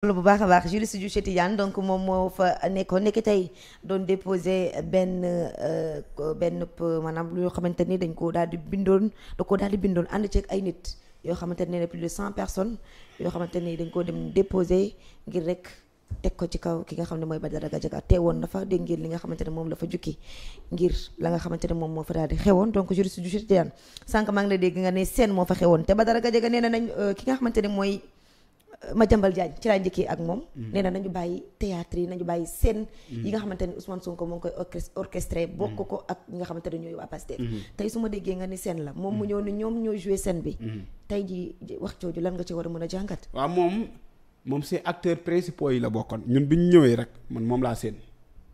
loolu bu baax a baax juriste ju Cheikh Tidiane donc moom moo fa nekkoon nekk tey doon déposé benn maanaam yoo xamante ni dañ ko daal di bindoon ànd ceeg ay nit yoo xamante ne plus de 100 personnes yoo xamante ni dañ koo dem déposé ngir rek teg ko ci kaw ki nga xam ne mooy Badara Gadiaga teewoon na fa dégg ngeen li nga xamante ne moom la fa jukki ngir la nga xamante ne moom moo fa daal di xewoon donc juriste ju Cheikh Tidiane sànq maa ngi la dégg nga ne seen moo fa xewoon te Badara Gadiaga nee na nañ ki nga xamante ne mooy Madiambal Diagne ci laa njëkkee ak moom nee na nañu bàyyi théâtre yi nañu bàyyi scène yi nga xamante ne Ousmane Sonko moo ngi koy orchestré bokk ko ak ñi nga xamante ne ñooy waa Pastef tey su ma déggee nga ni scène la moom mu ñëw ni ñoom ñoo joué scène bi tey ji wax jooju lan nga ci war a mën a jàngat waaw moom c'est acteurs principaux yi la bokkoon ñun bi ñu ñëwee rek man moom laa seen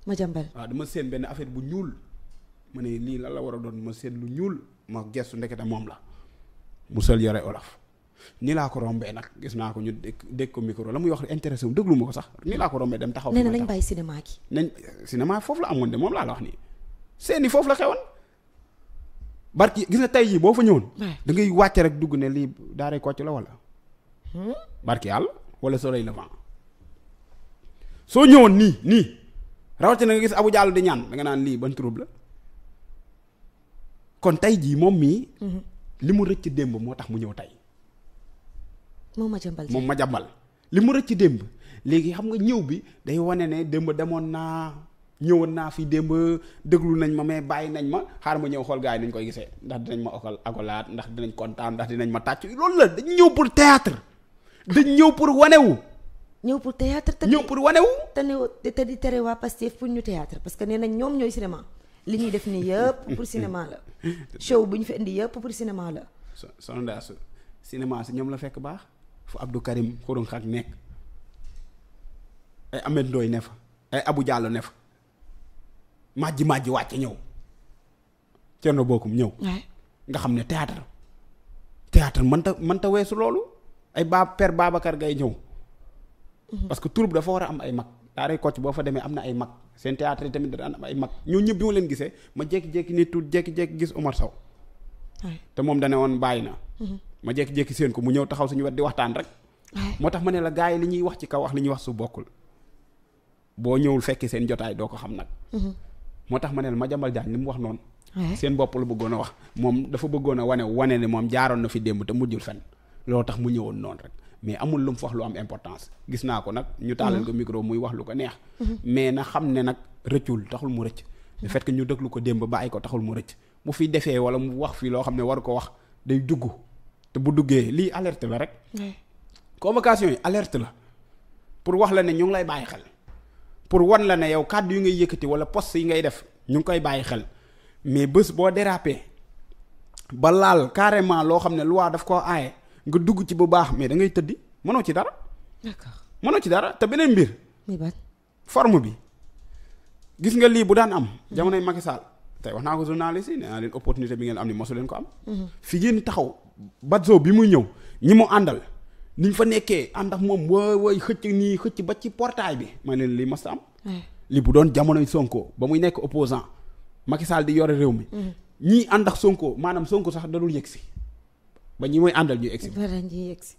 Madiambal waaw dama seen benn affaire bu ñuul ma ne lii lan la war a doon ma seen lu ñuul ma gestu ndekete moom la mu sol yore olaf nii laa ko rombee nag gis naa ko ñu dégg ko micro la muy wax intéressé wu déglu ma ko sax nii laa ko rombee dem taxaw. nee na nañ bàyyi cinéma gi. nañ cinéma foofu la amoon de moom laa la wax nii seeni foofu la xewoon barki gis nga tey jii boo fa ñëwoon. da ngay wàcce rek dugg ne lii daaray Kocc la wala. barki yàlla wala Soleil Levant soo ñëwoon nii rawatina nga gis Abou Diallo di ñaan da nga naan lii ban trouble la kon tey jii moom mii. li mu rëcc démb moo tax mu ñëw tey. moom Madiambal li mu rëcc démb léegi xam nga ñëw bi day wane ne démb ñëwoon naa fi démb déglu nañ ma mais bàyyi nañ ma xaar ma ñëw xool gars yi nañ koy gisee ndax dinañ ma akolaat ndax dinañ kontaan ndax dinañ ma tàcc loolu la dañ ñëw pour théâtre dañ ñëw pour wanewu ñëw pour théâtre ñëw pour wanewu te di tere waa Pastef pour ñu théâtre parce que nee nañ ñoom ñooy cinéma li ñuy def nii yëpp pour cinéma la show bu ñu fi indi yëpp pour cinéma la sondaas cinéma si ñoom la fekk baax fu Abdou Karim Xurun Xak nekk ay Ahmed Ndoye ne fa ay Abou Diallo ne fa majji wàcce ñëw Thierno Bocoum ñëw nga xam ne théâtre mënta weesu loolu ay Père Babacar Gaye ñëw parce que troupe dafa war a am ay mag daaray Kocc boo fa demee am na ay mag seen théâtre yi tamit dana am ay mag ñoo ñëpp bi ma leen gisee ma jékki-jékki nit tuut jékki-jékki gis Omar Sow te moom dane woon bàyyi na ma jékki-jékki seen ko mu ñëw taxaw suñu wet di waxtaan rek moo tax ma ne la gars yi li ñuy wax ci kaw wax li ñuy wax su bokkul boo ñëwul fekki seen jotaay doo ko xam nag moo tax ma ne la Madiambal Diagne li mu wax noonu seen bopp la bëggoon a wax moom dafa bëggoon a wane ne moom jaaroon na fi démb te mujjul fen loolu tax mu ñëwoon noonu rek mais amul lu mu fa wax lu am importance gis naa ko nag ñu taalal ko micro muy wax lu ko neex mais na xam ne nag rëccul taxul mu rëcc le fait que ñu déglu ko démb bàyyi ko taxul mu rëcc bu fi defee wala mu wax fii loo xam ne war ko wax day dugg te bu duggee lii alerte la rek convocation yi alerte la pour wax la ne ñu ngi lay bàyyi xel pour wan la ne yow kàddu yi ngay yëkkati wala poste yi ngay def ñu ngi koy bàyyi xel mais bés boo dérapé ba laal carrément loo xam ne loi daf koo aaye nga dugg ci bu baax mais da ngay tëddi mënoo ci dara. d'accord mënoo ci dara te beneen mbir. forme bi gis nga lii bu daan am. jamonoy Macky Sall tey wax naa ko journaliste yi nee naa leen opportunité bi ngeen am ni mosu leen ko am. fi ngeen taxaw Badzo bi muy ñëw ñi mu àndal niñ fa nekkee ànd ak moom wooy xëcc ba ci portail bi ma leen lii mos am. li bu doon jamonoy Sonko ba muy nekk opposant Macky Sall di yore réew mi. ñii ànd ak Sonko maanaam Sonko sax dadul yegg si. ba ñi mooy àndal ñuy egsi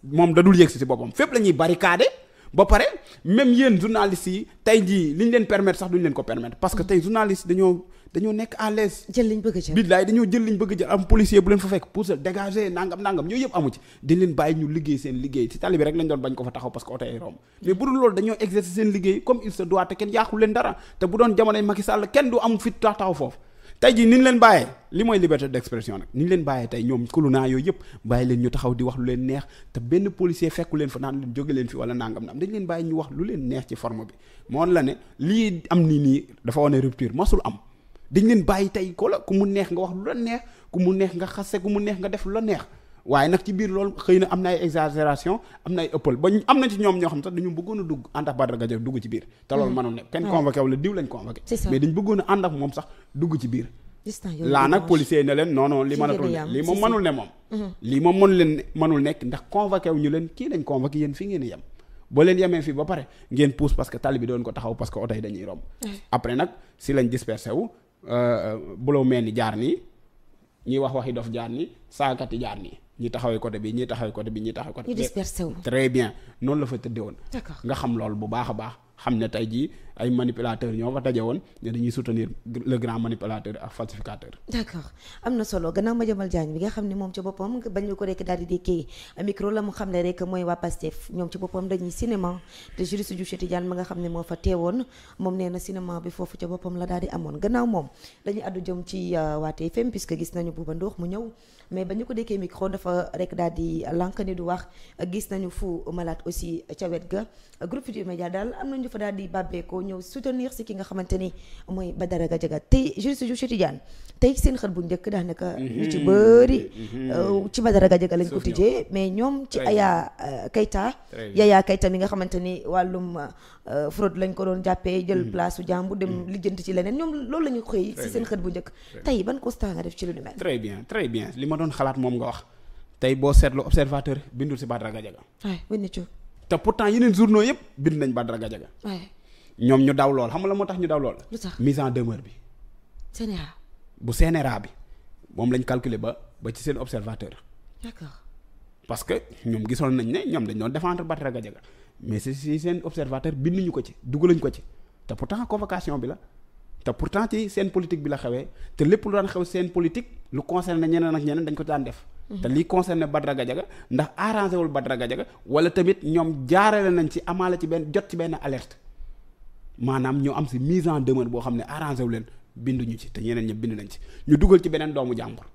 moom da dul yegsi si boppam fépp la ñuy barricade ba pare même yéen journalistes yi tey jii li ñu leen permettre sax duñu leen ko permettre parce que tey journalistes dañoo nekk à l'aise jël liñ bëgg a jël billaay dañoo jël liñ bëgg a jël am policier bu leen fa fekk pour se dégager nangam yooyu yëpp amu ci dañ leen bàyyi ñu liggéey seen liggéey ci tali bi rek lañ doon bañ ko fa taxaw parce que oto yi romb mais bu dul loolu dañoo exercer seen liggéey comme il se doit te kenn yàqu leen dara te bu doon jamonoy Macky Sall kenn du am fit taxaw foofu tey jii ni ñu leen bàyyee li mooy liberté d'expression nag ni ñu leen bàyyee tey ñoom kulunaa yooyu yëpp bàyyi leen ñu taxaw di wax lu leen neex te benn policier fekku leen fa naan leen jóge leen fi wala nangam dañ leen bàyyi ñu wax lu leen neex ci forme bi moo la ne lii am nii dafa wane rupture masul am dañ leen bàyyi tey ko la ku mu neex nga wax lu la neex ku mu neex nga xase ku mu neex nga def lu la neex waaye nag ci biir loolu xëy na am na ay exagération am na ay ëppal ba am na ci ñoom ñoo xam sax dañu bëggoon a dugg ànd ak Badara Gadiaga dugg ci biir te loolu mënul nekk kenn convoqué wala diw lañ convoqué mais dañ bëggoon a ànd ak moom sax dugg ci biir laa nag policier ne leen non li mënatul ne lii moom mënul ne moom lii moom mënul nekk ndax convoqué wu ñu leen kii lañ convoqué yéen fi ngeen yem boo leen yemee fii ba pare ngeen pousse parce que tali bi doon ko taxaw parce que oto yi dañuy romb après nag si lañ dispersé wu buloo mel ni jaar nii ñuy wax waxi dof jaar nii saagati jaar nii ñi taxawee côté bi ñi taxawee côté bi ñi taxawee côté bi. ñu dispersé wu. très bien noonu la fa tëddee woon. d'accord nga xam loolu bu baax a baax xam ne tey jii ay manipulateurs ñoo fa daje woon ne dañuy soutenir le grand manipulateur ak falsificateur. d'accord am na solo gannaaw Madiambal Diagne bi nga xam ne moom ci boppam bañ ñu ko rek daal di dékkee micro la mu xam ne rek mooy waa Pastef ñoom ci boppam dañuy cinéma te juriste Diouf Cheikh Tidiane ma nga xam ne moo fa teewoon moom nee na cinéma bi foofu ca boppam la daal di amoon gannaaw moom dañuy addu jëm ci waa TFM puisque gis nañu Bouba Ndour mu ñëw mais ba ñu ko dékkee micro dafa rek daal di lànk ni du wax gis nañu Fou Malade aussi ca wet ga groupe Futurs Médias daal am nañu fa daal di bàbbeekoo ñëw soutenir si ki nga xamante ni mooy Badara Gadiaga tey juriste Diouf Cheikh Tidiane tey seen xët bu njëkk daanaka ñu ci bëri ci Badara Gadiaga lañ ko tijjee mais ñoom ci Aya Keita Yaya Keita mi nga xamante ni wàllum fraude lañ ko doon jàppee jël place su jàmbu dem lijjanti ci leneen ñoom loolu la ñu xëy si seen xët bu njëkk tey ban constat nga def ci lu ni mel. très bien li ma doon xalaat moom nga wax tey boo seetlu observateur bindul si Badara Gadiaga. waay wënni ci. te pourtant yeneen journaux yëpp bind nañ Badara Gadiaga. waay ñoom ñu daw lool xam nga la moo tax ñu daw lool. lu tax mise en demeure bi. CNRA. bu CNRA bi moom lañ calculer ba ci seen observateur. d'accord. parce que ñoom gisoon nañ ne ñoom dañ doon défendre Badara Gadiaga mais si seen observateur binduñu ko ci dugaluñ ko ci te pourtant convocation bi la te pourtant ci seen politique bi la xewee te lépp lu daan xew seen politique lu concerne ñeneen ak ñeneen dañ ko daan def. te lii concerne Badara Gadiaga ndax arrangé wul Badara Gadiaga wala tamit ñoom jaarale nañ ci amaale ci benn jot ci benn alerte maanaam ñu am si mise en demeure boo xam ne arrangé wu leen binduñu ci te ñeneen ñëpp bind nañ ci ñu dugal ci beneen doomu jàmbur.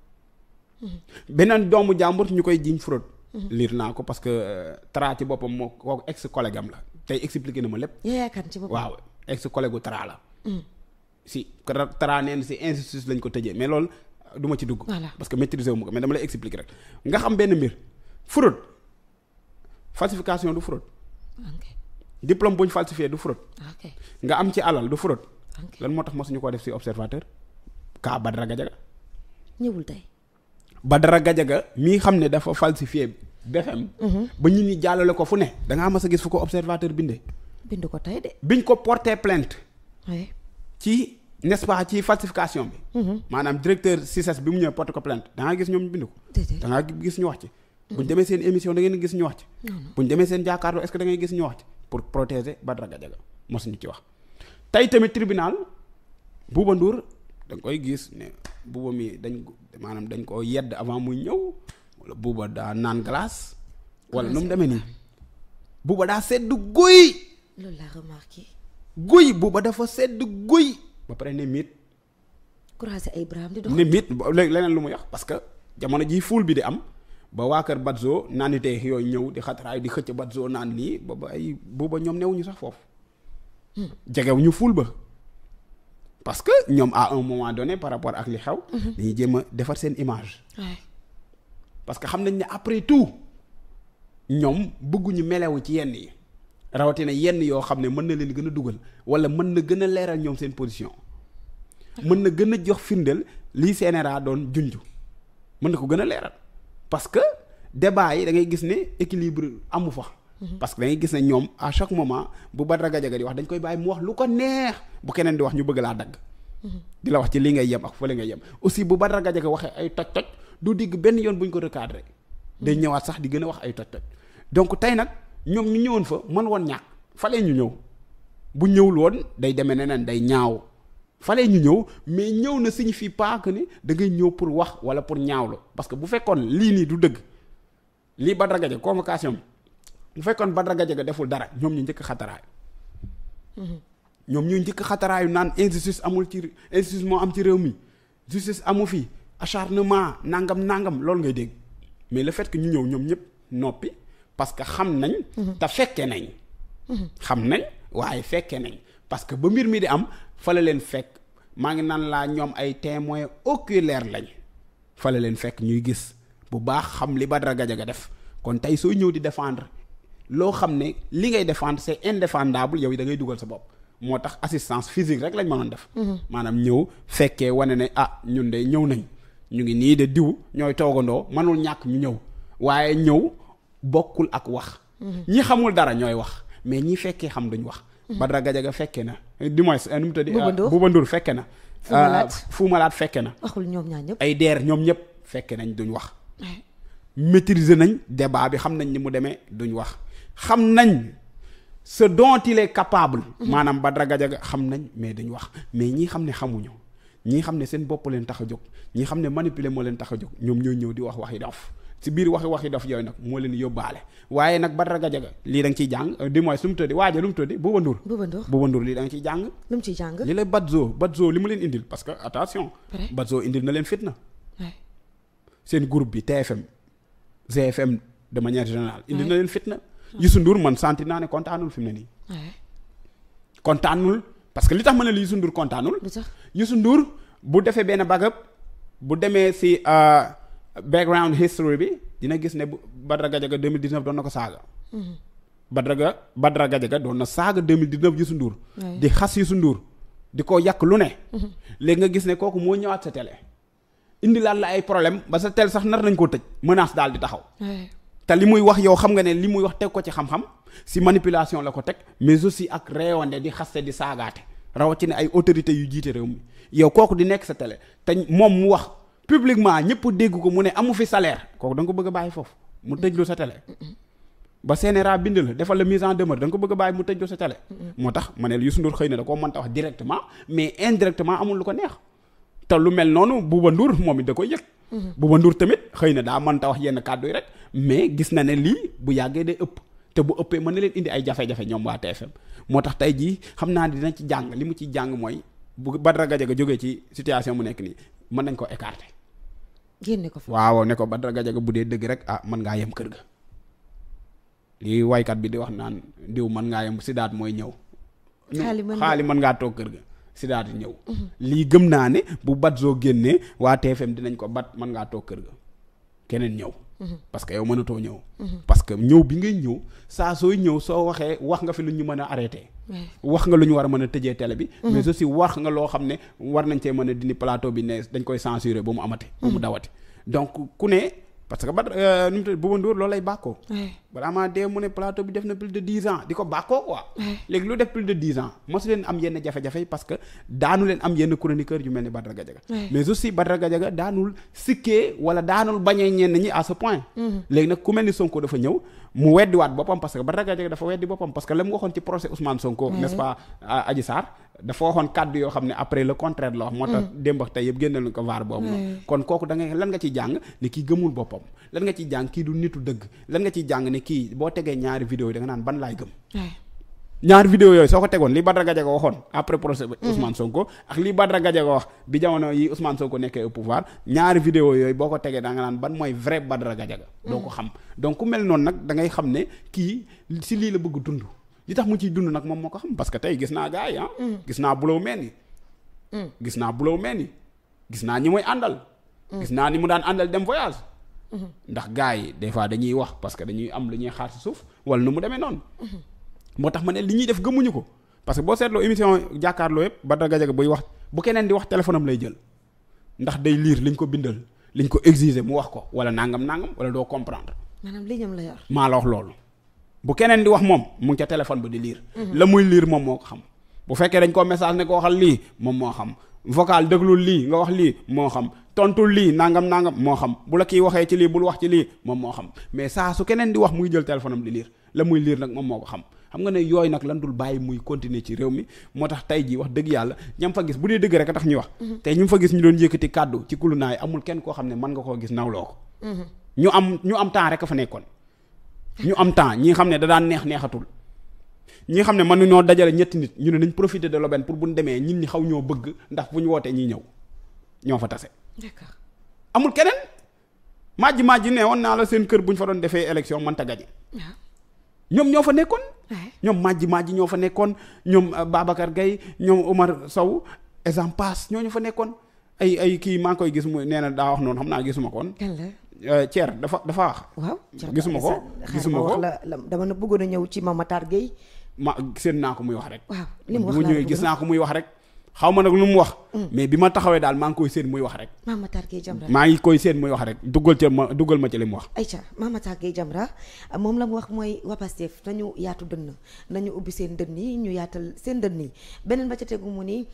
beneen doomu jàmbur ñu koy jiiñ fraude. liir naa ko parce que Tra ci boppam moo kooku ex collègue am la tey expliqué na ma lépp. yaakaar ci boppam waaw ex collègue gu Tra la. si Tra neen si injustice lañ ko tëjee mais loolu du ma ci dugg. parce que maîtriser wu ma ko mais dama lay expliquer rek nga xam benn mbir fraude falsification du fraude. diplôme bu ñu falsifié du fraude. nga am ci alal du fraude. lan moo tax mosuñu koo def si observateur ka Badara Gadiaga. ñëwul tey. Badara Gadiaga mii xam ne dafa falsifié BFM. ba nit ñi jàllale ko fu ne. da ngaa mas a gis fu ko observateur bindee. bind ko tey de. biñ ko porté plainte. ci n'est-ce pas ci falsification bi. maanaam directeur CICES bi mu ñëwee porté ko plainte da ngaa gis ñoom bind ko. da ngaa gis ñu wax ci. buñ demee seen émission da ngeen gis ñu wax ci. buñ demee seen jàkkaarloo est-ce que da ngay gis ñu wax ci pour protéger Badara Gadiaga mosuñu ci wax. tey tamit tribunal Bouba Ndour da nga koy gis ne Bouba mi dañ ko yedd avant muy ñëw wala Bouba daa naan glace wala nu mu demee nii Bouba daa sedd guy. loolu laa remarqué. guy Bouba dafa sedd guy. ba pare ne miit. croisé ay bras di dox. ne miit léegi leneen lu muy wax parce que jamono ji fuul bi di am ba waa kër Badzo naanitee yooyu ñëw di xataraayu di xëcc Badzo naan nii ba ay Bouba ñoom newuñu sax foofu. jegewuñu fuul ba. parce que ñoom à un moment donné par rapport ak li xew. dañuy jéem a defar seen image. parce que xam nañ ne après tout ñoom bëgguñu melewu ci yenn yi. rawatina yenn yoo xam ne mën na leen gën a dugal wala mën na gën a leeral ñoom seen position. mën na gën a jox firndeel lii CNRA doon junj. mën na ko gën a leeral parce que débat yi da ngay gis ne équilibre amu fa. parce que da ngay gis ne ñoom à chaque moment bu Badara Gadiaga di wax dañ koy bàyyi mu wax lu ko neex bu keneen di wax ñu bëgg laa dagg. di la wax ci lii ngay yem ak fële ngay yem aussi bu Badara Gadiaga waxee ay toj-toj du digg benn yoon bu ñu ko recadré. day ñëwaat sax di gën a wax ay toj-toj donc tey nag. ñoom ñu ñëwoon fa mën woon ñàkk falee ñu ñëw bu ñëwul woon day demee neneen day ñaaw falee ñu ñëw mais ñëw na signifie pas que ni da ngay ñëw pour wax wala pour ñaawlu parce que bu fekkoon lii nii du dëgg lii Badara Gadiaga convocation bi bu fekkoon Badara Gadiaga deful dara ñoom ñu njëkk xataraayu. ñoom ñu njëkk xataraayu naan injustice amul ci injustice moo am ci réew mi justice amu fi acharnement nangam loolu ngay dégg mais le fait que ñu ñëw ñoom ñëpp noppi. parce que xam nañ. te fekke nañ. xam nañ waaye fekke nañ parce que ba mbir mi di am fa la leen fekk maa ngi naan laa ñoom ay témoins oculaires lañ fa la leen fekk ñuy gis bu baax xam li Badara Gadiaga def kon tey soo ñëw di défendre loo xam ne li ngay défendre c'est indéfendable yow yi da ngay dugal sa bopp moo tax assistance physique rek lañ mënoon def. maanaam ñëw fekkee wane ne ñun de ñëw nañ ñu ngi nii de diw ñooy toogandoo mënul ñàkk ñu ñëw waaye ñëw. bokkul ak wax. ñi xamul dara ñooy wax mais ñi fekkee xam duñ wax. Badara Gadiaga fekke na du moins nu mu tëddee. Bouba Ndour fekke na. Fou Malade fekke na. waxul ñoom ñaar ñëpp. ay deer ñoom ñëpp fekke nañ duñ wax. maîtriser nañ débat bi xam nañ ni mu demee duñ wax xam nañ ce dont il est capable. maanaam Badara Gadiaga xam nañ mais duñ wax mais ñii xam ne xamuñu ñii xam ne seen bopp leen tax a jóg ñii xam ne manipuler moo leen tax a jóg ñoom ñooy ñëw di waxi dof ci biir waxi dof yooyu nag moo leen yóbbaale waaye nag Badara Gadiaga lii da nga ciy jàng di mooy su mu tëddi waaja lu mu tëddi Bouba Ndour lii da nga ciy jàng. lu mu ciy jàng li lay Badzo li mu leen indil parce que attention. Badzo indil na leen fitna. seen groupe bi TFM GFM de manière générale. indil na leen fitna. Youssou Ndour man sentir naa ne kontaanul fi mu ne nii. kontaanul parce que li tax ma ne la Youssou Ndour kontaanul. Youssou Ndour bu defee benn bagab bu demee si background history bi dina gis ne Badara Gadiaga 2019 doon na ko saaga. Badara Gadiaga doon na saaga 2019 Youssou Ndour. di xas Youssou Ndour di ko yàq lu ne. léegi nga gis ne kooku moo ñëwaat sa télé. indi laal la ay problème ba sa télé sax nar nañ koo tëj menace daal di taxaw. te li muy wax yow xam nga ne li muy wax teg ko ci xam-xam si manipulation la ko teg mais aussi ak réewande di xaste di saagaate rawatina ay autorités yu jiite réew mi yow kooku di nekk sa télé te moom mu wax publiquement ñëpp dégg ko mu ne amu fi salaire kooku da nga ko bëgg a bàyyi foofu mu tëjlu sa télé. ba CNRA bind la defal la mise en demeure da nga ko bëgg a bàyyi mu tëjlu sa télé. moo tax ma ne Youssou Ndour xëy na da koo mënta wax directement mais indirectement amul lu ko neex te lu mel noonu Bouba Ndour moom it da koy yëg. Bouba Ndour tamit xëy na daa mënta wax yenn kàddu yi rek mais gis na ne lii bu yàggee day ëpp te bu ëppee mën na leen indi ay jafe-jafe ñoom waa TFM moo tax tey jii xam naa ne dina ci jàng li mu ci jàng mooy bu Badara Gadiaga jógee ci situation mu nekk nii mën nañ ko écarter. génne ko fa waaw ne ko Badara Gadiaga bu dee dëgg rek mën ngaa yem kër ga lii waykat bi di wax naan diw mën ngaa yem Sidaat mooy ñëw. xaali mën ngaa toog kër ga. Sidaat ñëw. lii gëm naa ne bu Badzo génnee waa TFM dinañ ko mën ngaa toog kër ga keneen ñëw. parce que yow mënatoo ñëw. parce que ñëw bi ngay ñëw saa sooy ñëw soo waxee wax nga fi lu ñu mën a arrêté. wax nga lu ñu war a mën a tëjee télé bi. mais aussi wax nga loo xam ne war nañ cee mën a dindi plateau bi ne dañ koy censurer ba mu amati. ba mu dawati donc ku ne parce que nu mu tudd Bouba Ndour loolu lay bàkkoo. balaa maa dee mu ne plateau bi def na plus de 10 ans di ko bàkkoo quoi. léegi lu def plus de 10 ans mosu leen am yenn jafe-jafe parce que daanu leen am yenn chroniqueur yu mel ni Badara Gadiaga. mais aussi Badara Gadiaga daanul sikkee wala daanul bañee ñenn ñi à ce point. léegi nag ku mel ni Sonko dafa ñëw mu weddiwaat boppam parce que Badara Gadiaga dafa weddi boppam parce que la mu waxoon ci procès Ousmane Sonko. n'est-ce pas Adji Sarr dafa waxoon kàddu yoo xam ne après le contraire la wax. moo tax démb ak tey yëpp génneel ko vaar boobu noonu. kon kooku da ngay lan nga ciy jàng ne kii gëmul boppam lan nga ciy jàng kii du nitu dëgg lan nga ciy jàng ne kii boo tegee ñaari vidéo yi da nga naan ban laay gëm. ñaari vidéo yooyu soo ko tegoon li Badara Gadiaga waxoon après procès Ousmane Sonko ak li Badara Gadiaga wax bi jamono yi Ousmane Sonko nekkee au pouvoir ñaari vidéo yooyu boo ko tegee da nga naan ban mooy vrai Badara Gadiaga. doo ko xam donc ku mel noonu nag da ngay xam ne kii si lii la bëgg dund li tax mu ciy dund nag moom moo ko xam parce que tey gis naa gars yi gis naa Bulow Mendy gis naa Bulow Mendy gis naa ñi muy àndal. gis naa ni mu daan àndal dem voyage. ndax gars yi des fois dañuy wax parce que dañuy am lu ñuy xaar si suuf wala nu mu demee noonu. moo tax ma ne li ñuy def gëmuñu ko parce que boo seetloo émission jàkkaarloo yëpp Badara Gadiaga buy wax bu keneen di wax téléphone am lay jël ndax day lire liñ ko bindal liñ ko exiger mu wax ko wala nangam wala doo comprendre. maanaam li ñam la yor. maa la wax loolu bu keneen di wax moom mu ngi ca téléphone ba di lire. la muy lire moom moo ko xam bu fekkee dañ ko message ne ko waxal lii moom moo xam vocal déglul lii nga wax lii moo xam tontul lii nangam moo xam bu la kii waxee ci lii bul wax ci lii moom moo xam mais saa su keneen di wax muy jël téléphone am di lire la muy lire nag moom moo ko xam. xam nga ne yooyu nag lan dul bàyyi muy continuer ci réew mi moo tax tey jii wax dëgg yàlla ñam fa gis bu dee dëgg rek a tax ñuy wax. tey ñu fa gis ñu doon yëkkati kàddu ci kulunaay amul kenn koo xam ne mën nga koo gis nawloo ko. ñu am temps rek a fa nekkoon. ñu am temps ñi xam ne da daan neexatul ñi xam ne mënuñoo dajale ñetti nit ñu ne nañ profiter de l'aubaine pour bu ñu demee ñit ñi xaw ñoo bëgg ndax bu ñu wootee ñiy ñëw ñoo fa tase. d'accord amul keneen majji ne woon naa la seen kër bu ñu fa doon defee élection mënta gañe ñoom ñoo fa nekkoon. ñoom majji ñoo fa nekkoon ñoom Babacar Gueye ñoom Omar Sow exam pass ñooñu fa nekkoon ay kii maa ngi koy gis mu nee na daa wax noonu xam naa gisuma koon Thier dafa wax. waaw gisuma ko dama na bëggoon a ñëw ci Mame Matar Gueye. seen naa ko muy wax rek. waaw li mu wax bu ñëwee gis naa ko muy wax rek. xaw ma nag lu mu wax. mais bi ma taxawee daal maa ngi koy seen muy wax rek. Mame Matar Gueye Jamra maa ngi koy seen muy wax rek duggal ma ci li mu wax. ayca Mame Matar Gueye Jamra moom la mu wax mooy waa Pastef nañu yaatu dënn nañu ubbi seen dënn yi ñu yaatal seen dënn yi beneen ba ca tegu mu ni